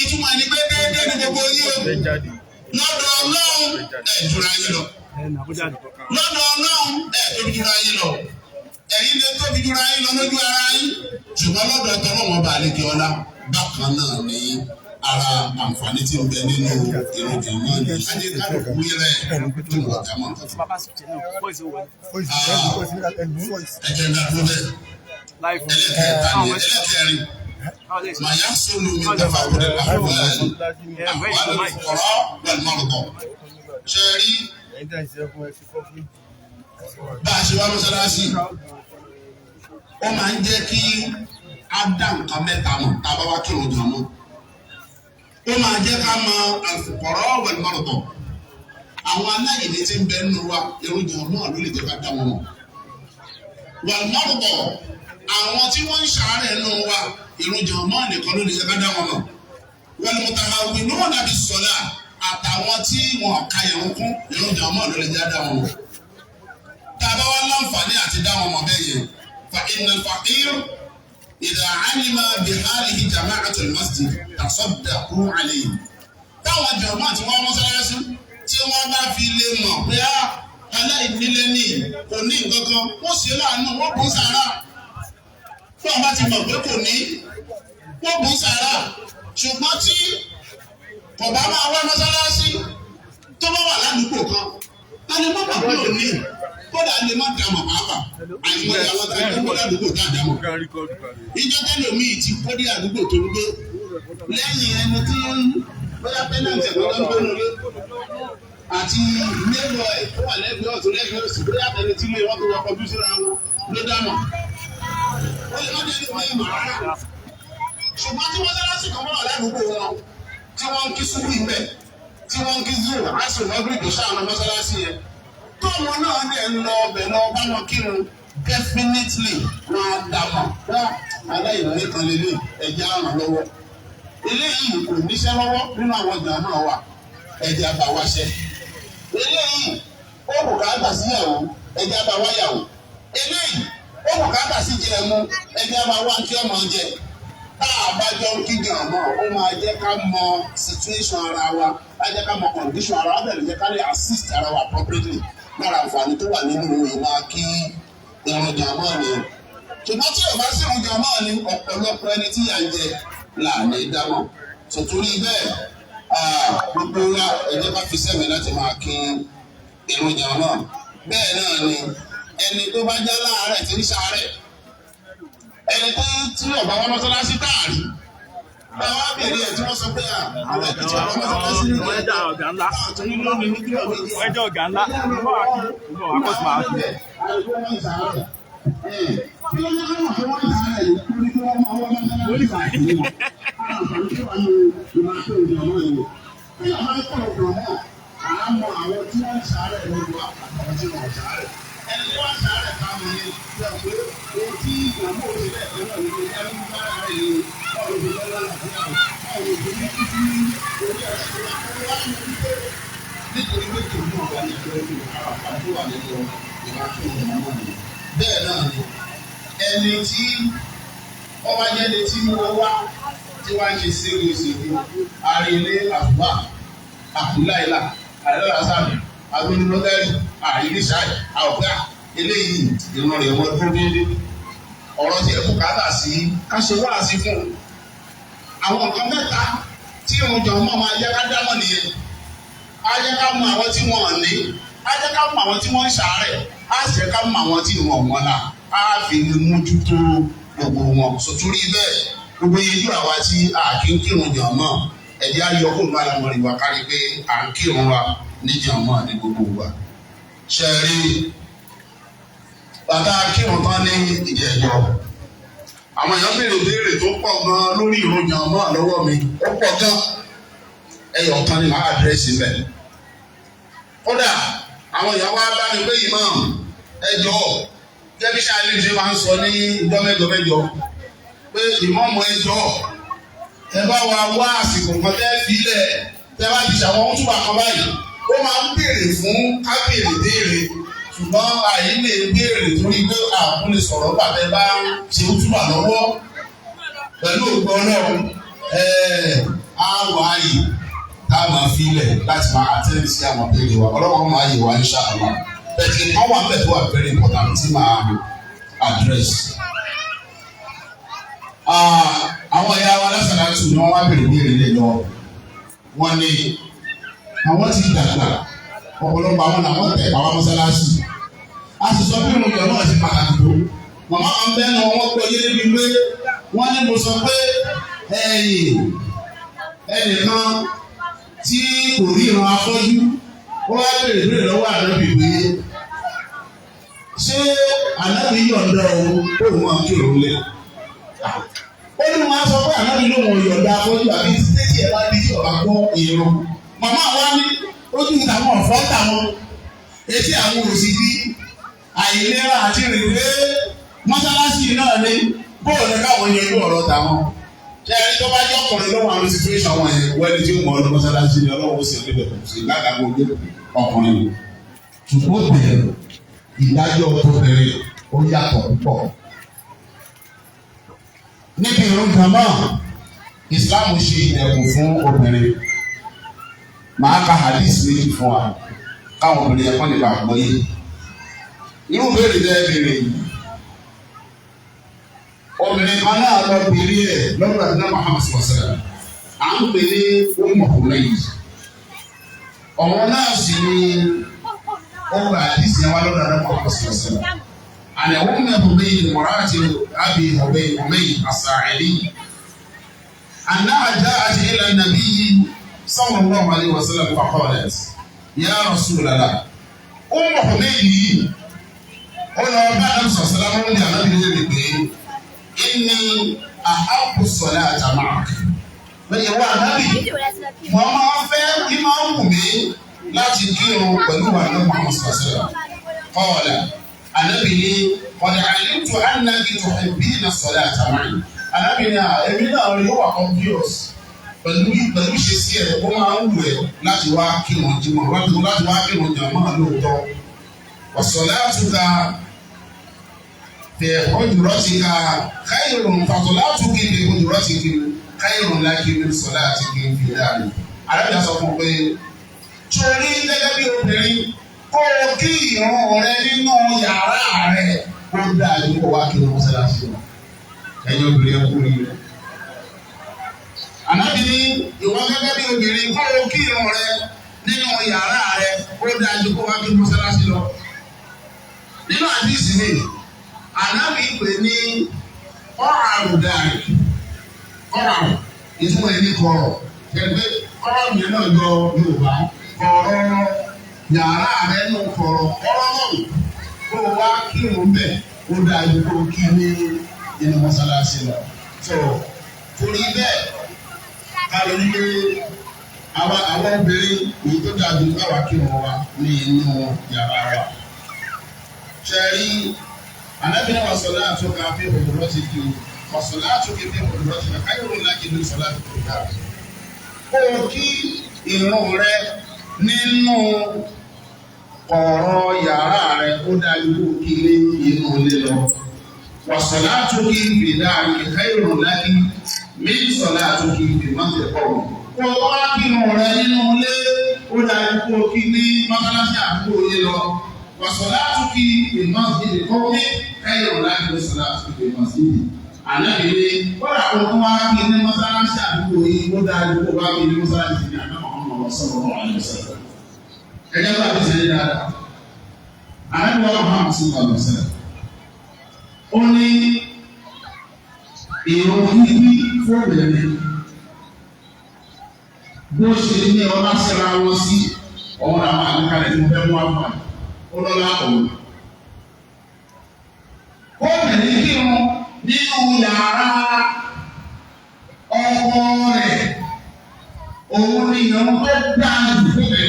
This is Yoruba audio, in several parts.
ìtumọ̀ ẹni pé déédéé ni gbogbo yín o lọ́dọ̀ Ọlọ́run jura yín lọ lọ́dọ̀ Ọlọ́run tóbi jura yín lọ ẹ̀yin lè tóbi jura yín lọ lójú ara yín ṣùgbọ́n lọ́dọ̀ tọ́lọ́wọ́n bá àlejò ọlá bákan náà ní ara àǹfààní tí ó bẹ nínú èròjà náà ní ajé kálukú yẹrẹ tó wà jámọ́ nǹkan. ẹ̀jẹ̀ ń dàgbọ́ bẹ́ẹ̀ ẹlẹ́kẹ̀ẹ́rin màyà sólù mi dábà wọlé àwọn ọ̀rọ̀ pẹ̀lú mọ́lùkọ́ ṣe rí bá a ṣe wá mọ́sálásí ó máa ń jẹ́ kí á dá nǹkan mẹ́ta mọ̀ tá a bá wá kírun jọ mọ́ ó máa jẹ́ ká mọ àfùkọ̀rọ̀ pẹ̀lú mọ́lùkọ́ àwọn aláìní tí ń bẹ nínú wa èròjà náà ló lè jẹ́ ká dá wọn mọ̀ wal mọ́lùkọ́ àwọn tí wọ́n ń ṣàárẹ̀ nínú wa èròjà náà nìkan ló lè jẹ́ ká dá wọn mọ̀ wal mutahawwinuna bis-salah àtàwọn tí wọn ka ìrun kún èròjà náà ló lè jẹ́ dá wọn mọ̀ tá a bá wá láǹfààní àti dá wọn mọ̀ bẹ́ẹ̀ yẹn fa innal faqir idha alima bi halihi jama'atul masjid tasaddaqu alayhi táwọn jàmáà tí wọ́n mọ́sálásí tí wọ́n bá fi lè mọ̀ pé aláìnílé ní kò ní nǹkan kan wọ́n ṣe láàánú wọ́n bùn sàárà tí wọ́n bá ti mọ̀ pé kò ní wọ́n bùn sàárà ṣùgbọ́n tí kò bá máa wá mọ́sálásí tó bá wà ládùúgbò kan a lè má bàbá ò ní kódà lè má dàmọ̀ pàápàá àìmọ̀ ìyàwó tó ń gbé ládùúgbò tá a dàmọ̀ ìjọ tẹ́lòmíì ti kó dé àdúgbò tó ń gbé lẹ́yìn ẹni tí bóyá pẹ́nàtì ẹ̀kọ́ tó ń gbé lórí àti mélòó ẹ̀ tó wà lẹ́gbẹ̀ẹ́ ọ̀tún lẹ́gbẹ̀ẹ́ òsì bóyá tẹ̀lé tí ilé wọn tó wọkọ̀ bí síra wọn ló dámọ̀ ó lè má dé ní wọ́n yẹ màá rà ṣùgbọ́n tí mọ́sálásí kan wà ládùúgbò wọn tí wọ́n ń kí súkú ibẹ̀ tí wọ́n ń kí zoo aṣọ ìwọ́gbìrì sáà mọ́sálásí yẹn tóun náà dẹ̀ ń lọ ọbẹ̀ lọ bá wọn kírun definitely wọn á dàmọ̀ wọn aláìní kan lélẹ̀ ẹ̀jẹ̀ àrùn lọ́wọ́ eléyìí kò níṣẹ́ lọ́wọ́ nínú àwọn ìjà náà wà ẹ̀jẹ̀ àbáwáṣẹ́ eléyìí ó bùkátà síyàwó ẹ̀jẹ̀ àbáwáyàwó eléyìí ó bùkátà sí jẹ ẹmu ẹ̀jẹ̀ àbáwá kí ọmọ jẹ tá a bá jọ ń kíjọ ọmọ ó máa jẹ́ ká mọ situation ara wa á jẹ́ ká mọ condition ara wa bẹ̀rẹ̀ jẹ́ ká lè assist ara wa appropriately lára àǹfààní tó wà nínú ìwà kí èròjà náà ni ṣùgbọ́n tí ò bá sí èròjà náà ni ọ̀pọ̀lọpọ̀ ẹni tí yà ń jẹ láàánú ìdámọ̀ sòtúrí bẹ́ẹ̀ gbogbo wa ẹ jẹ́ ká fi sẹ́mi láti máa kí èròjà náà bẹ́ẹ̀ náà ni ẹni tó bá já láàárẹ̀ tí ń ṣàárẹ̀ ẹni tí ọ̀bá wọn mọ́sálásí táàrí báwa bèrè ẹ̀ tí wọ́n sọ pé àwọn ẹ̀kí tí wọ́n mọ́sálásí ní ìwọ̀n ẹja ọ̀gá ńlá wọ́n ẹja ọ̀gá ńlá akọ́sùn máa fi bẹ̀. Àmọ́ àwọn tí wọ́n ń ṣàárẹ̀ lójú àwọn tí wọ́n ń ṣàárẹ̀. Ẹni tí wọ́n ń ṣàárẹ̀ ká mọ̀ ní ìjọ pé ohun tí ìgbàgbọ́ òṣèlú ẹ̀kọ́ náà ní ẹni tí wọ́n ń rẹ̀ yìí ọ̀rọ̀ ìjọba lọ́la fún àwọn ọ̀rọ̀ ìjọba títí orí ẹ̀sìn ìwà nítorí pé kò ní ọ̀gá ní ìjọba ìlú àpapọ̀ wà nínú ìwà tó ń bọ̀ náà. Bẹ́ẹ̀ náà ni ẹni tí wọ́n bá jẹ́ létí wọ́n wá tí wọ́n ń ṣe ségesège àrèlé àfùwà àkùláìlà àìlọ́lásàmì agbóhùnlọ́gẹ́rì àìríṣàì àwọ̀gbà eléyìí ìran rẹ̀ wọ́n dúró déédéé ọ̀rọ̀ tí ẹ̀kú kátà sí ká ṣe wá sí fún un. Àwọn nǹkan mẹ́ta tí òun jọ mọ́ máa yẹ ká dámọ̀ nìyẹn á yẹ ká mọ àwọn tí wọ́n ní á yẹ ká mọ àwọn tí wọ́n ń ṣàárẹ̀ á sì yẹ ká mọ àwọn tí wọ́n wọ́n là á fi lè mójútó gbogbo wọn. Sòtúrí bẹ́ẹ̀ gbogbo yẹjú àwa tí a kì í kírun jọ mọ́ ẹ̀jẹ̀ ayọ̀ kò ní alamọ̀rì wa kárí pé à ń kírun wa níjà mọ́ ní gbogbo wa. Ṣé ẹ rí bàtà kírun tán ní ìjẹ́jọ́ àwọn èèyàn béèrè tó pọ̀ gan lórí ìròjà mọ́ lọ́wọ́ mi ó pọ̀ gan ẹyọ kan ní màá àdírẹ́sì bẹ̀. Kódà àwọn èèyàn wá bá mi pé ìmọ̀ ẹjọ́ jẹ́bíṣà ilé ṣe máa ń sọ ní ìjọ mẹ́jọ pé ìmọ̀ọ́mọ̀ ẹjọ́ ẹ bá wa wá àsìkò kan tẹ́ filẹ̀ tẹ́ bá ti ṣàwọn ohun túbà kan báyìí ó máa ń béèrè fún kábíyèrè béèrè ṣùgbọ́n àyè lè béèrè torí pé àwọn lè sọ̀rọ̀ bàbá bá ṣe ó túbà lọ́wọ́ pẹ̀lú ògbọ́n náà á wà áyì tá a máa fi ilẹ̀ láti máa àtẹ́lẹ̀ sí àwọn abẹ́rẹ́ wa ọlọ́wọ́ máa yẹ wa insha Allah bẹ̀tẹ̀ kan wà bẹ̀ tó wà very important tí máa address. Àwọn ẹ̀yà wa lásàlátù ni wọ́n wá bèrè ní èrè lọ wọ́n ní àwọn ti dàgbà ọ̀pọ̀lọpọ̀ àwọn làwọn tẹ̀ àwọn mọ́sálásì a sì sọ pé ìròyìn ọlọ́run ti pàtàkì tó màmá kan bẹ́ẹ̀ náà wọ́n gbọ́ yé níbi pé wọ́n ní mo sọ pé ẹnìkan tí kò rí ìran afọ́jú ó wá bèrè lọ́wọ́ ànábì pé ṣé ànábì yọ̀ǹda òun kó òun máa kí òun lé ó ní wọn á sọ pé ànábì lóun yọ̀ǹda afọ́jú àbí títí ẹ̀ bá bí ọ̀bá gbọ́ ìrun màmá wa ní ojú ìtàwọn ọ̀fọ́ tàwọn etí àwọn òsì bí àìlera àti rèé mọ́sálásí náà ní bóòlù káwọn yanjú ọ̀rọ̀ tàwọn ṣe ẹni tó bá jẹ́ ọkùnrin lọ́wọ́ àwọn situation wọn yẹn wẹ́ni tí ó mọ̀ ọ́ mọ́sálásí ni ọlọ́wọ́ sì ń lébẹ̀ sí lágàgbọ́ ojú ọkùnrin ni. ṣùgbọ́n bẹ̀rẹ̀ ìdájọ́ tó bẹ̀rẹ̀ ó yàtọ̀ púpọ̀. níbi ìrun jàmá Islam ṣe ìdẹ̀kùn fún obìnrin. màá ka hadith méjì fún wa káwọn obìnrin ẹ̀kọ́ nípa àgbọ̀ yìí. irú béèrè bẹ́ẹ̀ béèrè yìí. obìnrin kan náà lọ bèrè ẹ̀ lọ́dọ̀ àdínà Muhammad sọ̀sẹ̀ à ń pè ní ọmọkùnrin ọ̀wọ́n náà sì ni ó gba àdìsí yẹn wá lọ́dọ̀ àdínà Muhammad sọ̀sẹ̀ àná ọmọkùnrin mọ̀ráàtì àbí ọ̀bẹ̀yìn àṣàrẹ̀lì àná àjá àti ilẹ̀ nàbí sallallahu alaihi wasallam faqalat ya Rasulallah ọmọkùnrin yìí ó lọ bá àdínà sọ̀sẹ̀ láwọn ní àlábìlẹ̀ rẹ̀ pé inni ahabbu salata ma'ak. Bẹ́ẹ̀ wá nábì, wọ́n máa fẹ́ kí máa wù mí láti kírun pẹ̀lú wa ní Muhammad sallallahu. Qala, ànábì ní qad alimtu annaki tuhibbina salata ma'i. Ànábì ní èmi náà rí wà obvious pẹ̀lú ìṣesí ẹ̀ ó máa ń wù ẹ́ láti wá kírun jímọ̀ láti wá kírun jàmáà lóòótọ́. Wa salatuka في حجرتك خير فصلاتك في حجرتك خير لك من صلاتك في دارك. Àrẹ́bí sọ fún pé torí gẹ́gẹ́ bí obìnrin kó o kí ìrun rẹ nínú yàrá rẹ ó dáa ju kó wá kí o mọ́sálásí lọ. Ẹ̀yin obìnrin ẹ̀kú rí rẹ̀. Ànábì ní ìwọ gẹ́gẹ́ bí obìnrin kó o kí ìrun rẹ nínú yàrá rẹ ó dáa ju kó wá kí o mọ́sálásí lọ. Nínú àdìsí mi ànábì pè ní ọ̀ràrùn dàrí ọ̀ràrùn ìtumọ̀ ẹni kọ̀rọ̀ kẹ̀gbẹ́ ọ̀ràrùn yẹn náà yọ Yorùbá kọ̀rọ̀ yàrá rẹ nù kọ̀rọ̀ ọ̀rọ̀rùn kó o wá kírun bẹ́ẹ̀ ó dájú kó o kí ní inú mọ́sálásí lọ. tó torí bẹ́ẹ̀ káyọ̀ ní pé àwọn obìnrin èyí tó dájú káwá kírun wa ní inú yàrá wa. ṣẹ́rí Ànábì wa salatuka fi hujratika wa salatuka fi hujratika khayrun laki min salatika fi darika. Kó o kí ìrun rẹ nínú ọ̀rọ̀ yàrá rẹ ó dájú kó o kí ní inú ilé lọ. Wa salatuka fi darika khayrun laki min salatika fi manzilika. Kó o wá kí ìrun rẹ nínú ilé ó dájú kó o kí ní mọ́sálásí àdúgbò yé lọ. Wa salatuka fi manzilika kẹ́yọ̀ láti lọ sọ̀rọ̀ àtúntò ìmọ̀síbi. Ànábì ní kódà kó tó wá kí ní mọ́sálásí àdúgbò yìí ó dáa ju kó bá kí ní mọ́sálásí ní àná ọmọ sọ̀rọ̀ ọmọ àlẹ́ sọ̀rọ̀. Ẹjẹ́ bá ti sẹ́yìn dáadáa. Ànábì wa Muhammad sallallahu alaihi wasallam. Ó ní èrò kíkí fún obìnrin bó ṣe ní ọlá síra wọn sí ọ̀hún àwọn àgbékalẹ̀ tí mo fẹ́ mú àpá ó lọ́lá ọ̀hún. Obìnrin kírun nínú yàrá ọkọ rẹ̀ òun ni ìyọ̀n tó dáa jù fún mi.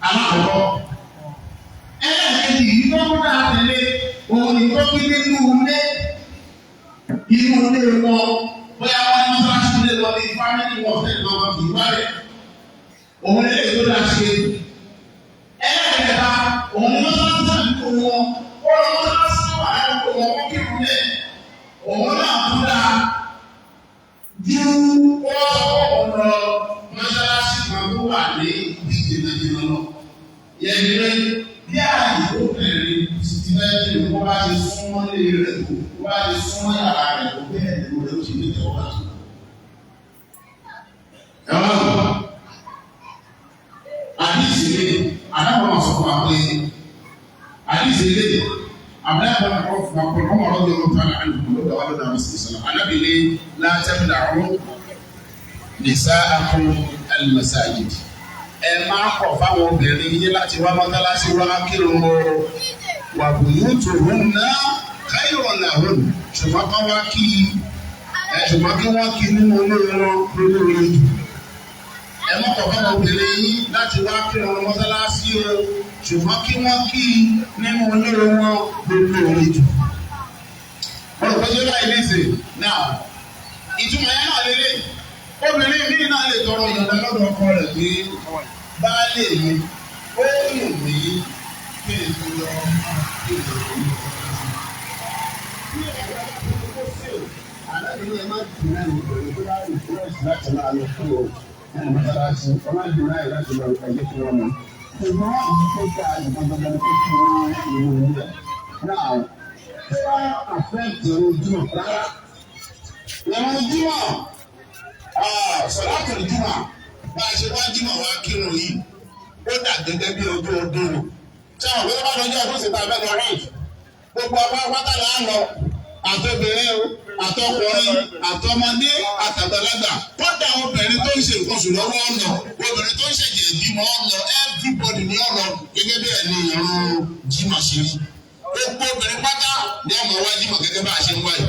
Alákọ̀ọ́ ẹlẹ́ẹ̀kejì yìí tó ń dáa tẹ̀lé òun ni tó kí nínú ilé wọn bóyá wọn ní mọ́sálásí ilé wọn ní fámìlì wọn fẹ́ẹ́ lọ́wọ́ kì í wálẹ̀. Òun lè tó dáa ṣe. Ẹlẹ́ẹ̀kẹta òun ni mọ́sálásí àdúgbò wọn. Òun náà tún dáa ju wọ́n ilé àbúrò àbúrò àkọ́kọ́ ọmọ ọlọ́dún ló tán àná lọ́dọ̀ wà lọ́dọ̀ àwọn sọ̀rọ̀ anábìlẹ̀ látẹ̀mí dàrú nìsa àkùn al-masajid ẹ máa kọ̀ fáwọn obìnrin yín láti wá mọ́tálásí wá kírun o wà buyutuhunna khayrun lahun ṣùgbọ́n kọ́ wá kí ṣùgbọ́n kí wọ́n kí nínú olóore wọn lórí jù ẹ má kọ̀ fáwọn obìnrin yín láti wá kírun mọ́tálásí o ṣùgbọ́n kí wọ́n kí nínú olóore wọn lórí jù. wọ́n lọ pẹ́jọ́ láì léṣe náà ìtumọ̀ yẹn náà lélẹ̀ obìnrin míì náà lè tọrọ ìyọ̀dá lọ́dọ̀ ọkọ rẹ̀ pé baálé mi ó wù mí kí n tó lọ kí n tó lọ. Àlejò ẹ má dùn náà nítorí tó bá rí fúrẹ́sì láti máa lọ fún o nínú mọ́sálásí ọ má dùn náà láti lọ ẹgbẹ́ fún ọmọ. Ṣùgbọ́n àwọn tó ká ìgbàgbọ́dọ̀ ní kó fún ìlú ìlú náà tó bá àfẹ́ẹ̀tì ojúmọ̀ rárá. Ìyẹn ojúmọ̀ sọ̀rọ̀tò ìjùmọ̀ bá a ṣe wá jímọ̀ wá kírun yìí ó dà gẹ́gẹ́ bí ojú ọdún ni. Ṣé àwọn òbí tó bá lọ́jọ́ ọdún síta abẹ́nu ọ̀rẹ́ gbogbo ọba pátá là ń lọ àtọbìnrin o àtọkùnrin àtọmọdé àtàgbàlagbà kódà obìnrin tó ń ṣe nǹkan oṣù lọ́wọ́ ọ̀nà obìnrin tó ń ṣẹ̀jẹ̀ ìbímọ ọ̀nà everybody ní ọ̀nà gẹ́gẹ́ bí ẹ̀ ní ìrún jímọ̀ ṣe rí. Gbogbo obìnrin pátá ní ọmọ wa jímọ̀ gẹ́gẹ́ bá a ṣe ń wáyé.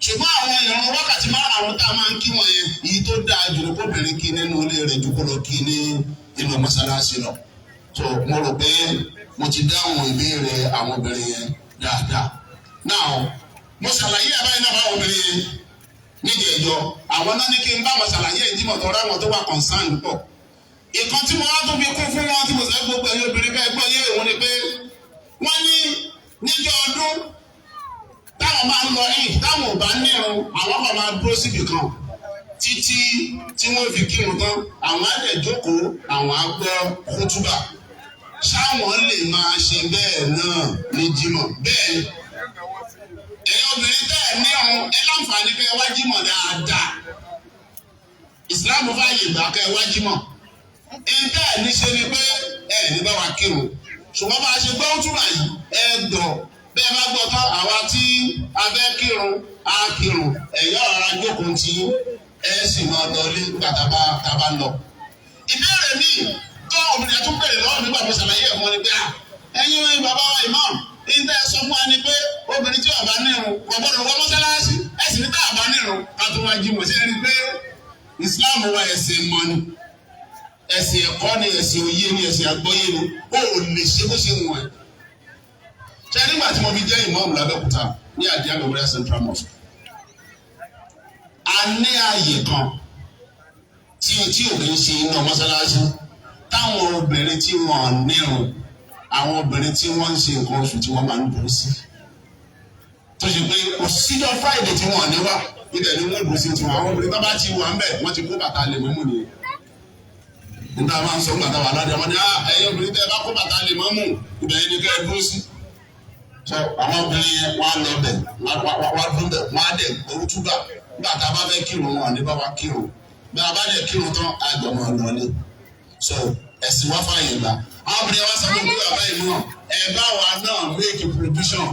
Ṣùgbọ́n àwọn ìran wákàtí márùn-ún tá a máa ń kí wọn yẹn èyí tó dáa jù ní kóbìnrin kí nínú ilé rẹ̀ ju kó lọ kí ní inú mọ́sálásí lọ. So mo rò pé mo ti dáhùn ìbéèrè àwọn obìnrin yẹn dáadáa. Now mo ṣàlàyé àbáyé náà báwọn obìnrin yẹn nídìí ẹjọ́ àwọn náà ní kí n bá wọn ṣàlàyé ìdímọ̀ tó rá wọn tó wà concern pọ̀. Ìkan tí mo wá tó fi kún fún wọn tí mo sọ gbogbo ẹ̀yin obìnrin ká ẹgbẹ́ yé òun ni pé wọ́n ní níjọ́ ọdún táwọn máa ń lọ yìí táwọn ò bá nírun àwọn kan máa dúró síbì kan títí tí wọ́n fi kírun tán àwọn á lè jókòó àwọn á gbọ́ kútúbà ṣáwọn lè máa ṣe bẹ́ẹ̀ náà ní jímọ̀ bẹ́ẹ̀ ẹ̀yin obìnrin tẹ́ ẹ̀ nírun ẹ láǹfààní kẹ́ ẹ wá jímọ̀ dáadáa ìsìláàmù fààyè gbà kẹ́ ẹ wá jímọ̀ ẹ̀yin tẹ́ ẹ̀ ní ṣe ni pé ẹ̀ ní bá wa kírun ṣùgbọ́n bá a ṣe gbọ́ kútúbà yìí ẹ gbọ́ bẹ́ẹ̀ bá gbọ́ tán àwa tí a fẹ́ kírun á kírun ẹ̀yọ́ ara jókòó tí ẹ sì máa lọ ilé nígbà tá a bá lọ. Ìbéèrè mi tó obìnrin tún bèrè lọ́wọ́ nígbà tó ṣàlàyé ẹ̀ fún ọ ni pé ẹ̀yin bàbá wa imam ìdá ẹ sọ fún wa ni pé obìnrin tí ó bá nírun kò gbọdọ̀ wọ mọ́sálásí ẹ sì ní tá a bá nírun ká tó wá jí mọ̀ sí ẹni pé Islam wa ẹ̀sìn mọ́ ni ẹ̀sìn ẹ̀kọ́ ni ẹ̀sìn òye ni ẹ̀sìn àgbọ́yé ni ó lè ṣe bó ṣe wọ̀n ẹ̀. Ṣé nígbà tí mo fi jẹ́ ìmáàmù l'Abẹ́òkúta ní Àdìá Memorial Central Mosque a ní ààyè kan tí ò kì í ṣe iná mọ́sálásí táwọn obìnrin tí wọ́n nírun àwọn obìnrin tí wọ́n ń ṣe nǹkan oṣù tí wọ́n máa ń dùn sí tó ṣe pé kò síjọ́ Friday tí wọ́n ní wá ibẹ̀ ni wọ́n dùn sí tiwọn àwọn obìnrin tó bá ti wà ń bẹ̀ wọ́n ti kó bàtà lè mọ́mù nìyẹn nígbà máa ń sọ nígbà táwọn aládé wọn ni ẹ̀yin obìnrin tẹ́ ẹ bá kó bàtà lè mọ́mù ibẹ̀ yẹn ni kẹ́ ẹ dúró sí. So àwọn obìnrin yẹn wọ́n á lọ bẹ̀ wọ́n á dún bẹ̀ wọ́n á dẹ̀ orútúbà nígbà tá a bá fẹ́ kírun wọn ní bá wa kírun bí a bá dẹ̀ kírun tán àgbọ̀mọ̀ lọ́lé so ẹ̀sìn wá fàyè gbà àwọn obìnrin wa sọ fún mi bàbá ìlú náà ẹ bá wa náà make provision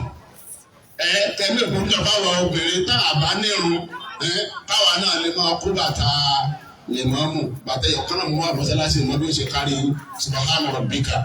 tẹ̀lé provision báwa obìnrin tá a bá nírun káwa náà lè máa kó bàtà lè máa mú bàtà yọ̀ kánà mú wà mọ́sálásí mọ́ bí ó ṣe kárí subhana rabbika.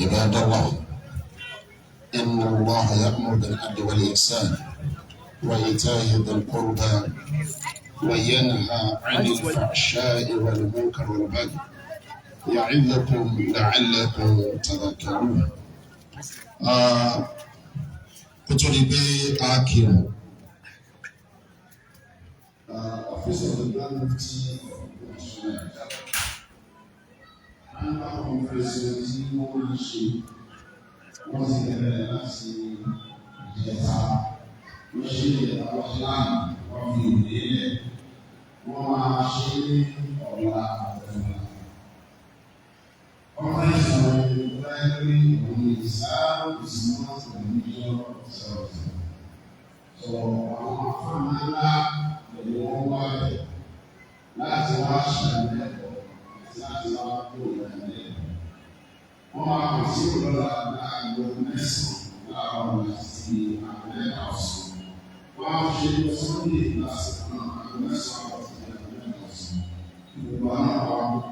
عباد الله إن الله يأمر بالعدل والإحسان وإيتاء ذي القربى وينهى عن الفحشاء والمنكر والبغي يعظكم لعلكم تذكرون. Nítorí pé a kírun ọ́fíìsì ọ̀dọ́ mufti àwọn fẹsẹ̀ tí wọ́n ń ṣe wọ́n ti bẹ̀rẹ̀ láti ìjẹta wọ́n ṣe ìyàwó láàmú wọ́n fi òde lẹ̀ wọ́n máa ṣe ní ọ̀la àtẹ̀wọ̀n. ọmọ ìsọ̀rọ̀ ìgbà ẹgbẹ́ òun ìsáàbò ìsúná ìmújọ́ sọ̀rọ̀ àwọn afọ́nà ńlá pẹ̀lú wọn wá bẹ̀ láti wá ṣàlẹ́kọ̀ọ́ àti láti wá kó ìrìnàlẹ́kọ̀ọ́. wọ́n máa kàn sí òlọ́lá láàgbọ̀ mẹ́sàn-án láàárọ̀ àti àmẹ́ta ọ̀sán. wọ́n á ṣe sọ́ndé lásìkò náà àgbọ̀ mẹ́sàn-án àti àmẹ́ta ọ̀sán. gbogbo àwọn àwọn